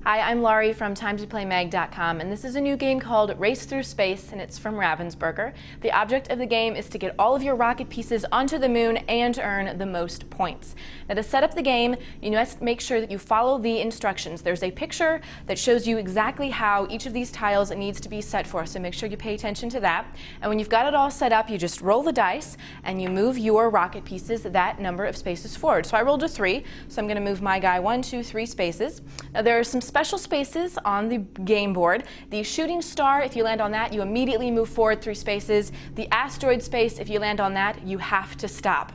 Hi, I'm Laurie from TimesWePlayMag.com, and this is a new game called Race Through Space, and it's from Ravensburger. The object of the game is to get all of your rocket pieces onto the moon and earn the most points. Now, to set up the game, you must make sure that you follow the instructions. There's a picture that shows you exactly how each of these tiles needs to be set for, so make sure you pay attention to that. And when you've got it all set up, you just roll the dice and you move your rocket pieces that number of spaces forward. So I rolled a 3, so I'm going to move my guy 1, 2, 3 spaces. Now, there are some special spaces on the game board. The shooting star, if you land on that, you immediately move forward 3 spaces. The asteroid space, if you land on that, you have to stop.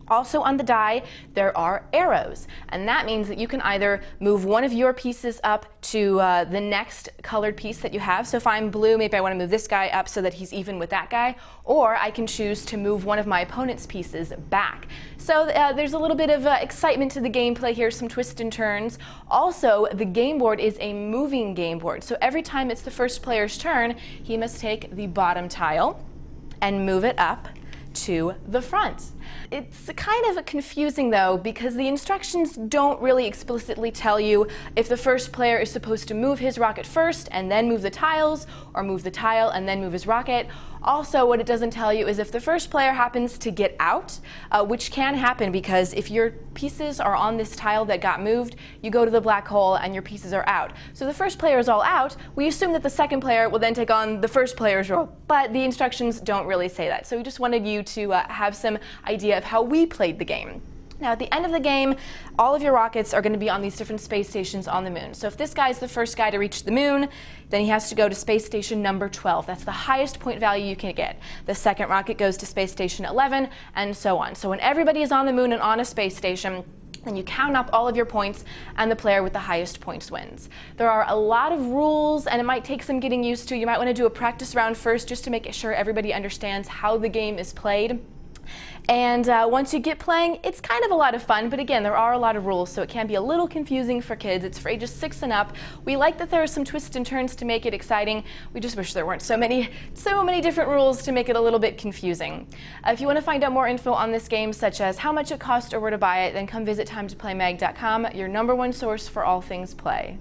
Also on the die, there are arrows, and that means that you can either move one of your pieces up to the next colored piece that you have. So if I'm blue, maybe I want to move this guy up so that he's even with that guy, or I can choose to move one of my opponent's pieces back. So there's a little bit of excitement to the gameplay here, some twists and turns. Also, the game board is a moving game board, so every time it's the first player's turn, he must take the bottom tile and move it up to the front. It's kind of confusing though, because the instructions don't really explicitly tell you if the first player is supposed to move his rocket first and then move the tiles, or move the tile and then move his rocket. Also, what it doesn't tell you is if the first player happens to get out, which can happen because if your pieces are on this tile that got moved, you go to the black hole and your pieces are out. So the first player is all out, we assume that the second player will then take on the first player's role, but the instructions don't really say that. So we just wanted you to have some idea of how we played the game. Now, at the end of the game, all of your rockets are going to be on these different space stations on the moon. So if this guy's the first guy to reach the moon, then he has to go to space station number 12. That's the highest point value you can get. The second rocket goes to space station 11, and so on. So when everybody is on the moon and on a space station, and you count up all of your points, and the player with the highest points wins. There are a lot of rules, and it might take some getting used to. You might want to do a practice round first just to make sure everybody understands how the game is played. And once you get playing, it's kind of a lot of fun, but again, there are a lot of rules, so it can be a little confusing for kids. It's for ages 6 and up. We like that there are some twists and turns to make it exciting. We just wish there weren't so many different rules to make it a little bit confusing. If you want to find out more info on this game, such as how much it costs or where to buy it, then come visit TimesWePlayMag.com, your #1 source for all things play.